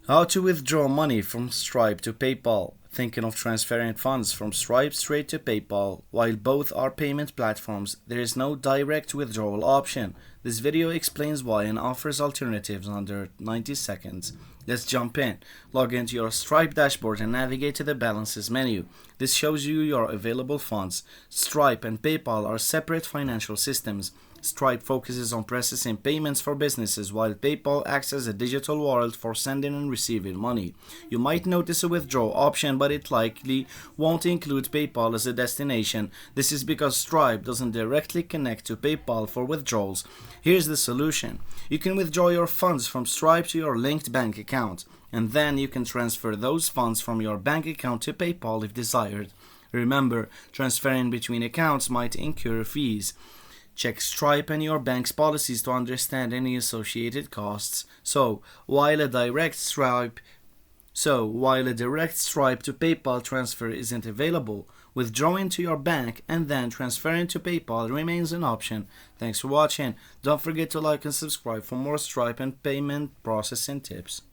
How to withdraw money from Stripe to PayPal. Thinking of transferring funds from Stripe straight to PayPal? While both are payment platforms, there is no direct withdrawal option. This video explains why and offers alternatives under 90 seconds. Let's jump in. Log into your Stripe dashboard and navigate to the Balances menu. This shows you your available funds. Stripe and PayPal are separate financial systems. Stripe focuses on processing payments for businesses, while PayPal acts as a digital wallet for sending and receiving money. You might notice a withdraw option, but it likely won't include PayPal as a destination. This is because Stripe doesn't directly connect to PayPal for withdrawals. Here's the solution. You can withdraw your funds from Stripe to your linked bank account, and then you can transfer those funds from your bank account to PayPal if desired. Remember, transferring between accounts might incur fees. Check Stripe and your bank's policies to understand any associated costs. So, while a direct Stripe to PayPal transfer isn't available, withdrawing to your bank and then transferring to PayPal remains an option. Thanks for watching. Don't forget to like and subscribe for more Stripe and payment processing tips.